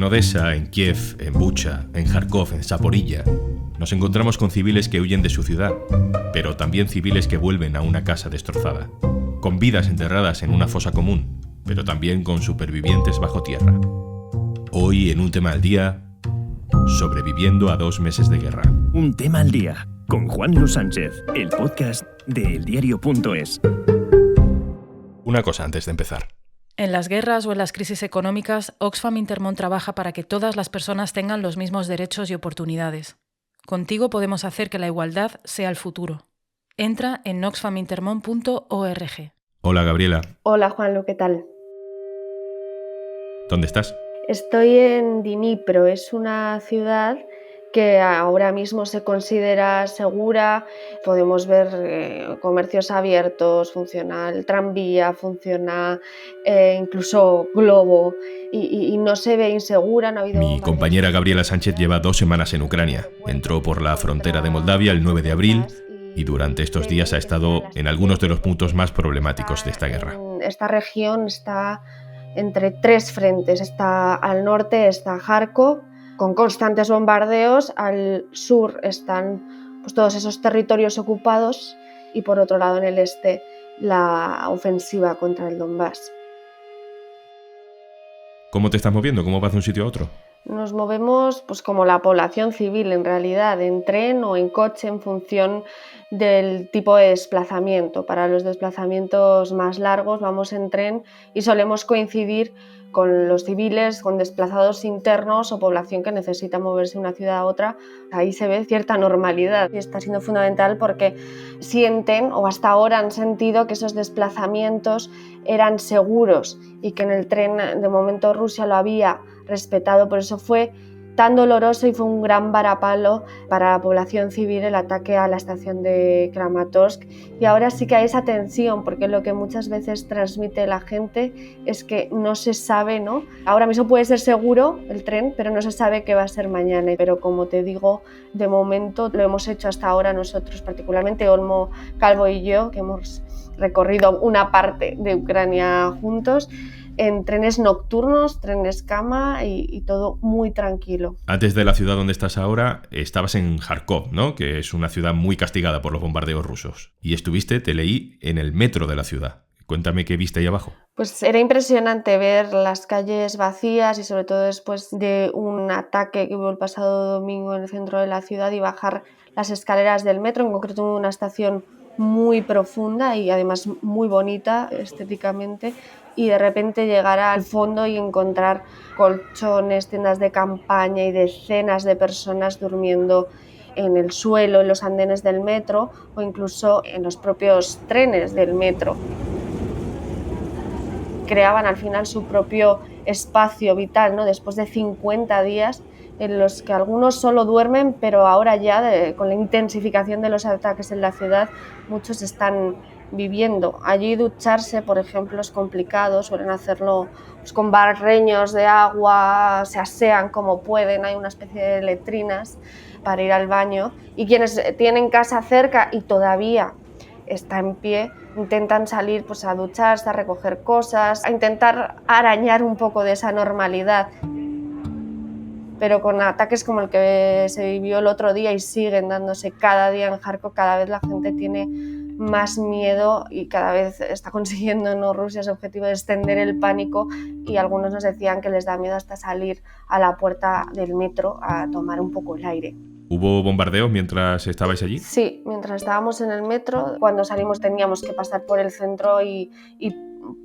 Odessa, en Kiev, en Bucha, en Kharkov, en Zaporilla, nos encontramos con civiles que huyen de su ciudad, pero también civiles que vuelven a una casa destrozada, con vidas enterradas en una fosa común, pero también con supervivientes bajo tierra. Hoy, en Un Tema al Día, sobreviviendo a 2 meses de guerra. Un Tema al Día, con Juan Luis Sánchez, el podcast de eldiario.es. Una cosa antes de empezar. En las guerras o en las crisis económicas, Oxfam Intermón trabaja para que todas las personas tengan los mismos derechos y oportunidades. Contigo podemos hacer que la igualdad sea el futuro. Entra en oxfamintermon.org. Hola, Gabriela. Hola, Juanlu, ¿qué tal? ¿Dónde estás? Estoy en Dnipro, es una ciudad que ahora mismo se considera segura. Podemos ver comercios abiertos, funciona el tranvía, funciona incluso Globo y no se ve insegura. No ha habido Mi compañera Gabriela Sánchez lleva 2 semanas en Ucrania. Entró por la frontera de Moldavia el 9 de abril y durante estos días ha estado en algunos de los puntos más problemáticos de esta guerra. Esta región está entre 3 frentes. Está al norte, está Kharkov, con constantes bombardeos. Al sur están todos esos territorios ocupados y por otro lado en el este la ofensiva contra el Donbass. ¿Cómo te estás moviendo? ¿Cómo vas de un sitio a otro? Nos movemos como la población civil en realidad, en tren o en coche en función del tipo de desplazamiento. Para los desplazamientos más largos vamos en tren y solemos coincidir con los civiles, con desplazados internos o población que necesita moverse de una ciudad a otra. Ahí se ve cierta normalidad y está siendo fundamental porque sienten, o hasta ahora han sentido, que esos desplazamientos eran seguros y que en el tren de momento Rusia lo había respetado. Por eso fue tan doloroso y fue un gran varapalo para la población civil el ataque a la estación de Kramatorsk. Y ahora sí que hay esa tensión, porque lo que muchas veces transmite la gente es que no se sabe, ¿no? Ahora mismo puede ser seguro el tren, pero no se sabe qué va a ser mañana. Pero como te digo, de momento lo hemos hecho hasta ahora nosotros, particularmente Olmo Calvo y yo, que hemos recorrido una parte de Ucrania juntos, en trenes nocturnos, trenes cama y todo muy tranquilo. Antes de la ciudad donde estás ahora, estabas en Kharkov, ¿no? Que es una ciudad muy castigada por los bombardeos rusos. Y estuviste, te leí, en el metro de la ciudad. Cuéntame qué viste ahí abajo. Pues era impresionante ver las calles vacías y sobre todo después de un ataque que hubo el pasado domingo en el centro de la ciudad y bajar las escaleras del metro, en concreto en una estación muy profunda y además muy bonita estéticamente, y de repente llegar al fondo y encontrar colchones, tiendas de campaña y decenas de personas durmiendo en el suelo, en los andenes del metro o incluso en los propios trenes del metro. Creaban al final su propio espacio vital, ¿no? Después de 50 días en los que algunos solo duermen, pero ahora ya con la intensificación de los ataques en la ciudad, muchos están viviendo. Allí ducharse, por ejemplo, es complicado, suelen hacerlo con barreños de agua, se asean como pueden, hay una especie de letrinas para ir al baño, y quienes tienen casa cerca y todavía está en pie, intentan salir a ducharse, a recoger cosas, a intentar arañar un poco de esa normalidad. Pero con ataques como el que se vivió el otro día y siguen dándose cada día en Kharkov, cada vez la gente tiene más miedo y cada vez está consiguiendo Rusia ese objetivo de extender el pánico, y algunos nos decían que les da miedo hasta salir a la puerta del metro a tomar un poco el aire. ¿Hubo bombardeos mientras estabais allí? Sí, mientras estábamos en el metro, cuando salimos teníamos que pasar por el centro y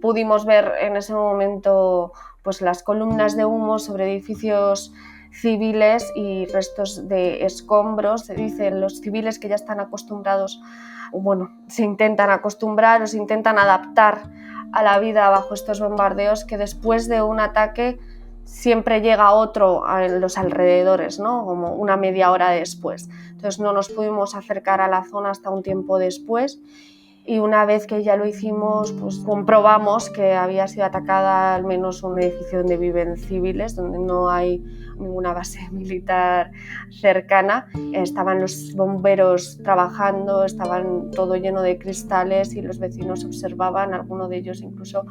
pudimos ver en ese momento las columnas de humo sobre edificios civiles y restos de escombros. Se dicen los civiles que ya están acostumbrados, se intentan acostumbrar o se intentan adaptar a la vida bajo estos bombardeos, que después de un ataque siempre llega otro a los alrededores, ¿no? Como una media hora después. Entonces no nos pudimos acercar a la zona hasta un tiempo después, y una vez que ya lo hicimos, comprobamos que había sido atacada al menos un edificio donde viven civiles, donde no hay ninguna base militar cercana. Estaban los bomberos trabajando, estaban todo lleno de cristales y los vecinos observaban. Alguno de ellos incluso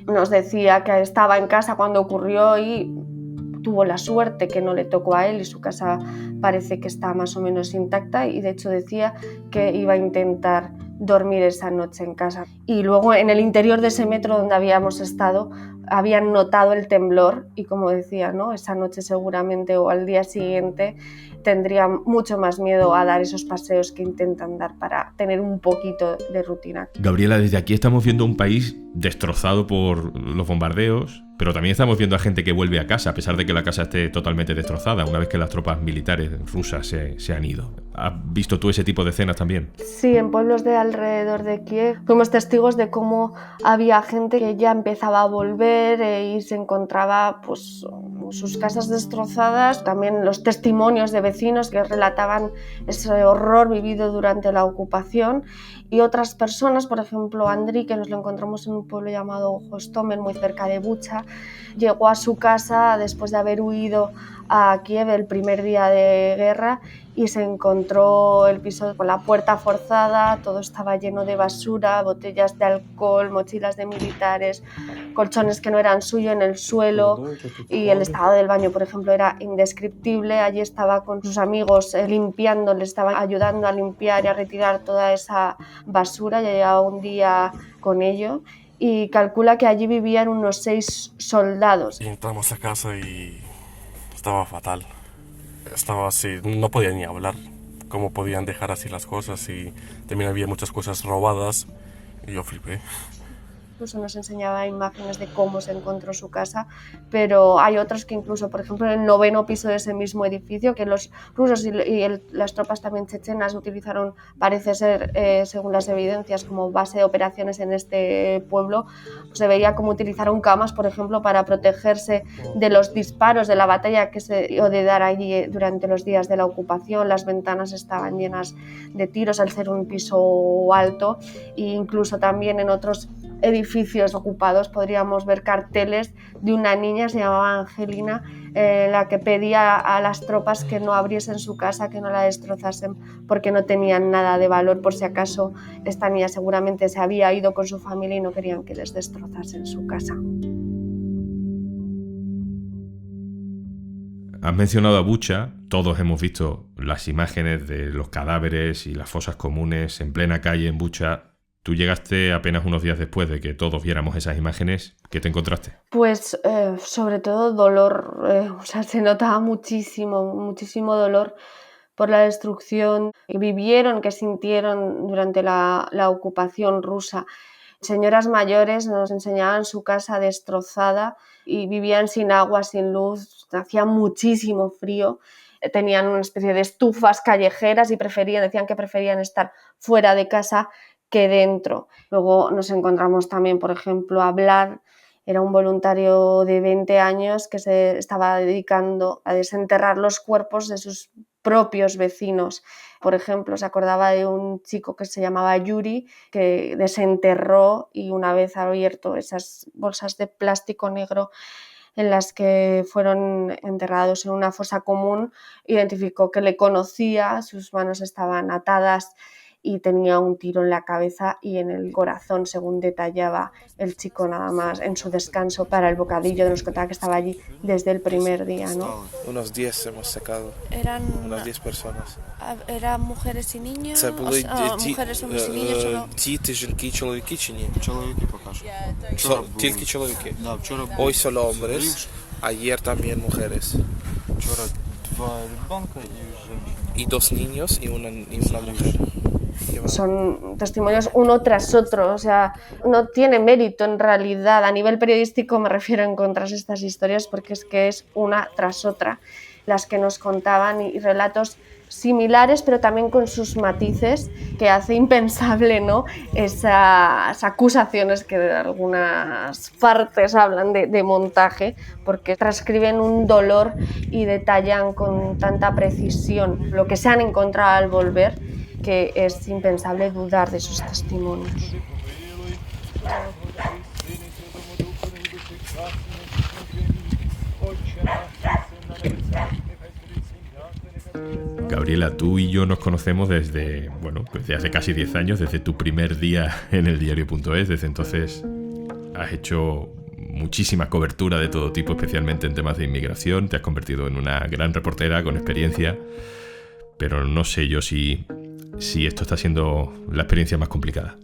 nos decía que estaba en casa cuando ocurrió y tuvo la suerte que no le tocó a él y su casa parece que está más o menos intacta, y de hecho decía que iba a intentar dormir esa noche en casa. Y luego en el interior de ese metro donde habíamos estado habían notado el temblor y, como decía, ¿no?, esa noche seguramente o al día siguiente tendrían mucho más miedo a dar esos paseos que intentan dar para tener un poquito de rutina. Gabriela, desde aquí estamos viendo un país destrozado por los bombardeos, pero también estamos viendo a gente que vuelve a casa, a pesar de que la casa esté totalmente destrozada, una vez que las tropas militares rusas se han ido. ¿Has visto tú ese tipo de escenas también? Sí, en pueblos de alrededor de Kiev fuimos testigos de cómo había gente que ya empezaba a volver y se encontraba pues sus casas destrozadas. También los testimonios de vecinos que relataban ese horror vivido durante la ocupación, y otras personas, por ejemplo Andriy, que nos lo encontramos en un pueblo llamado Hostomel, muy cerca de Bucha, llegó a su casa después de haber huido a Kiev el primer día de guerra y se encontró el piso con la puerta forzada, todo estaba lleno de basura, botellas de alcohol, mochilas de militares, colchones que no eran suyos en el suelo, y el estado del baño, por ejemplo, era indescriptible. Allí estaba con sus amigos limpiando, le estaban ayudando a limpiar y a retirar toda esa basura, ya llevaba un día con ello, y calcula que allí vivían unos 6 soldados. Y entramos a casa y estaba fatal. Estaba así, no podía ni hablar. ¿Cómo podían dejar así las cosas? Y también había muchas cosas robadas y yo flipé. Incluso nos enseñaba imágenes de cómo se encontró su casa, pero hay otros que incluso, por ejemplo, en el 9º piso de ese mismo edificio, que los rusos y las tropas también chechenas utilizaron, parece ser, según las evidencias, como base de operaciones en este pueblo, se veía cómo utilizaron camas, por ejemplo, para protegerse de los disparos de la batalla que se dio de dar allí durante los días de la ocupación. Las ventanas estaban llenas de tiros al ser un piso alto, e incluso también en otros edificios ocupados podríamos ver carteles de una niña, se llamaba Angelina, la que pedía a las tropas que no abriesen su casa, que no la destrozasen, porque no tenían nada de valor, por si acaso esta niña seguramente se había ido con su familia y no querían que les destrozasen su casa. Has mencionado a Bucha, todos hemos visto las imágenes de los cadáveres y las fosas comunes en plena calle en Bucha. Tú llegaste apenas unos días después de que todos viéramos esas imágenes. ¿Qué te encontraste? Pues sobre todo dolor, se notaba muchísimo dolor por la destrucción que vivieron, que sintieron durante la ocupación rusa. Señoras mayores nos enseñaban su casa destrozada y vivían sin agua, sin luz, hacía muchísimo frío. Tenían una especie de estufas callejeras y decían que preferían estar fuera de casa que dentro. Luego nos encontramos también, por ejemplo, a Vlad, era un voluntario de 20 años que se estaba dedicando a desenterrar los cuerpos de sus propios vecinos. Por ejemplo, se acordaba de un chico que se llamaba Yuri, que desenterró, y una vez abierto esas bolsas de plástico negro en las que fueron enterrados en una fosa común, identificó que le conocía, sus manos estaban atadas y tenía un tiro en la cabeza y en el corazón, según detallaba el chico nada más en su descanso para el bocadillo. Nos contaba que estaba allí desde el primer día, ¿no? Unos 10 hemos sacado, unas 10 personas. ¿Eran mujeres y niños? Це були Mujeres, hombres y niños solo? діти, жінки, чоловіки чи ні? Чоловіки поки що. Тільки чоловіки? Да, вчора були Hoy solo hombres, ayer también mujeres. Вчора 2 ребенка і жінка. Y 2 niños y una mujer. Son testimonios uno tras otro, o sea, no tiene mérito en realidad. A nivel periodístico me refiero a encontrar estas historias porque es que es una tras otra las que nos contaban, y relatos similares pero también con sus matices que hace impensable, ¿no?, esas acusaciones que de algunas partes hablan de montaje, porque transcriben un dolor y detallan con tanta precisión lo que se han encontrado al volver, que es impensable dudar de sus testimonios. Gabriela, tú y yo nos conocemos desde hace casi 10 años, desde tu primer día en eldiario.es. Desde entonces has hecho muchísima cobertura de todo tipo, especialmente en temas de inmigración. Te has convertido en una gran reportera con experiencia, pero no sé yo si esto está siendo la experiencia más complicada.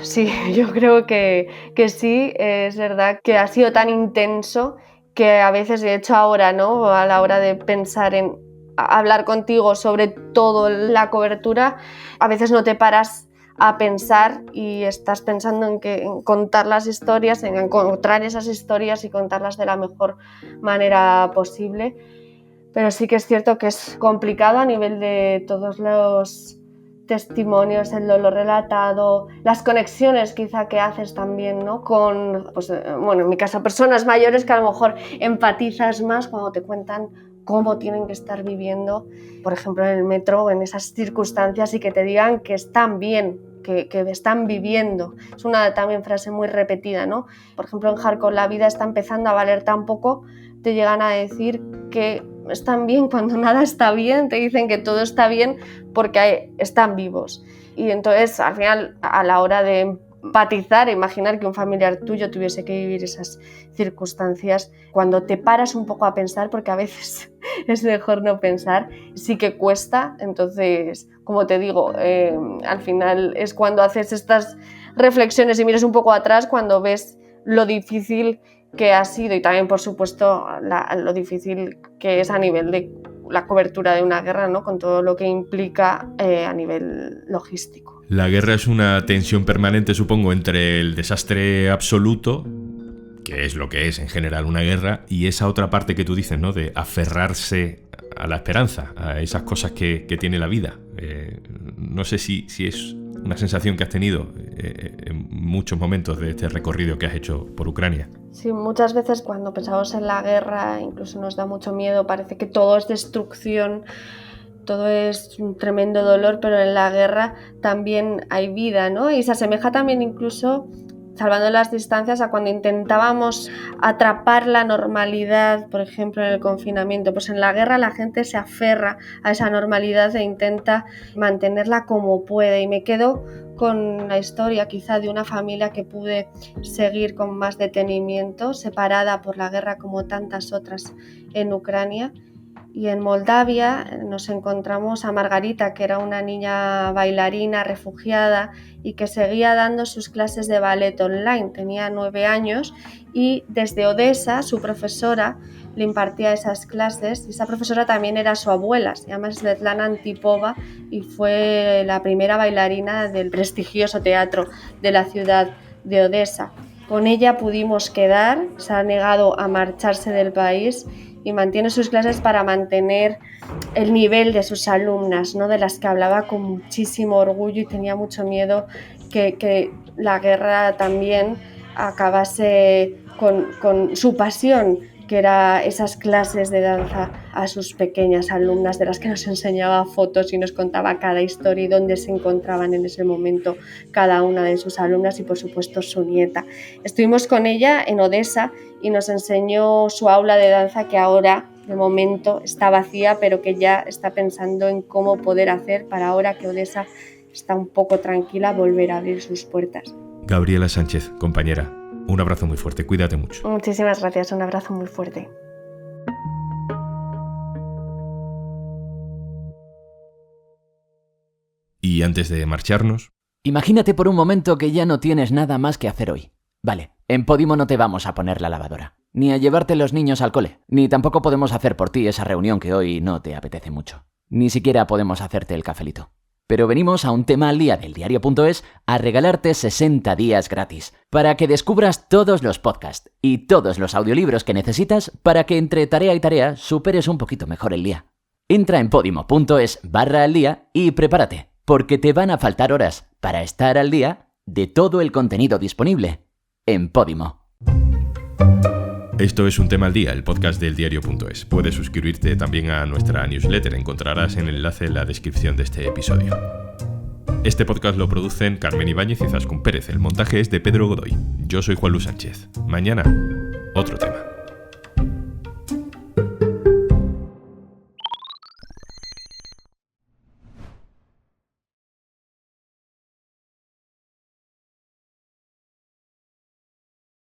Sí, yo creo que sí, es verdad que ha sido tan intenso que a veces, de hecho ahora, ¿no? A la hora de pensar en hablar contigo sobre toda la cobertura, a veces no te paras a pensar y estás pensando en contar las historias, en encontrar esas historias y contarlas de la mejor manera posible. Pero sí que es cierto que es complicado a nivel de todos los testimonios, el dolor relatado, las conexiones quizá que haces también, ¿no? Con, pues, bueno, en mi caso, personas mayores que a lo mejor empatizas más cuando te cuentan cómo tienen que estar viviendo, por ejemplo, en el metro, en esas circunstancias, y que te digan que están bien, que están viviendo. Es una también frase muy repetida, ¿no? Por ejemplo, en Kharkov la vida está empezando a valer tan poco, te llegan a decir que están bien cuando nada está bien, te dicen que todo está bien porque están vivos. Y entonces, al final, a la hora de empatizar, imaginar que un familiar tuyo tuviese que vivir esas circunstancias, cuando te paras un poco a pensar, porque a veces es mejor no pensar, sí que cuesta. Entonces, como te digo, al final es cuando haces estas reflexiones y miras un poco atrás, cuando ves lo difícil que ha sido, y también, por supuesto, lo difícil que es a nivel de la cobertura de una guerra, ¿no? Con todo lo que implica a nivel logístico. La guerra es una tensión permanente, supongo, entre el desastre absoluto, que es lo que es en general una guerra, y esa otra parte que tú dices, ¿no? De aferrarse a la esperanza, a esas cosas que tiene la vida. No sé si es una sensación que has tenido en muchos momentos de este recorrido que has hecho por Ucrania. Sí, muchas veces cuando pensamos en la guerra incluso nos da mucho miedo, parece que todo es destrucción, todo es un tremendo dolor, pero en la guerra también hay vida, ¿no? Y se asemeja también, incluso salvando las distancias, a cuando intentábamos atrapar la normalidad, por ejemplo, en el confinamiento. Pues en la guerra la gente se aferra a esa normalidad e intenta mantenerla como puede. Y me quedo con la historia quizá de una familia que pude seguir con más detenimiento, separada por la guerra como tantas otras en Ucrania. Y en Moldavia nos encontramos a Margarita, que era una niña bailarina refugiada y que seguía dando sus clases de ballet online. Tenía 9 años y desde Odessa su profesora le impartía esas clases, y esa profesora también era su abuela, se llama Svetlana Antipova y fue la primera bailarina del prestigioso teatro de la ciudad de Odessa. Con ella pudimos quedar, se ha negado a marcharse del país y mantiene sus clases para mantener el nivel de sus alumnas, ¿no? De las que hablaba con muchísimo orgullo, y tenía mucho miedo que la guerra también acabase con su pasión, que era esas clases de danza a sus pequeñas alumnas, de las que nos enseñaba fotos y nos contaba cada historia y dónde se encontraban en ese momento cada una de sus alumnas y, por supuesto, su nieta. Estuvimos con ella en Odessa y nos enseñó su aula de danza, que ahora, de momento, está vacía, pero que ya está pensando en cómo poder hacer para, ahora que Odessa está un poco tranquila, volver a abrir sus puertas. Gabriela Sánchez, compañera, un abrazo muy fuerte, cuídate mucho. Muchísimas gracias, un abrazo muy fuerte. Y antes de marcharnos... Imagínate por un momento que ya no tienes nada más que hacer hoy. Vale, en Podimo no te vamos a poner la lavadora, ni a llevarte los niños al cole, ni tampoco podemos hacer por ti esa reunión que hoy no te apetece mucho. Ni siquiera podemos hacerte el cafelito. Pero venimos a un tema al día del diario.es a regalarte 60 días gratis para que descubras todos los podcasts y todos los audiolibros que necesitas para que entre tarea y tarea superes un poquito mejor el día. Entra en podimo.es/al día y prepárate, porque te van a faltar horas para estar al día de todo el contenido disponible en Podimo. Esto es Un Tema al Día, el podcast del diario.es. Puedes suscribirte también a nuestra newsletter, encontrarás el enlace en la descripción de este episodio. Este podcast lo producen Carmen Ibáñez y Zaskun Pérez, el montaje es de Pedro Godoy. Yo soy Juan Luis Sánchez. Mañana, otro tema.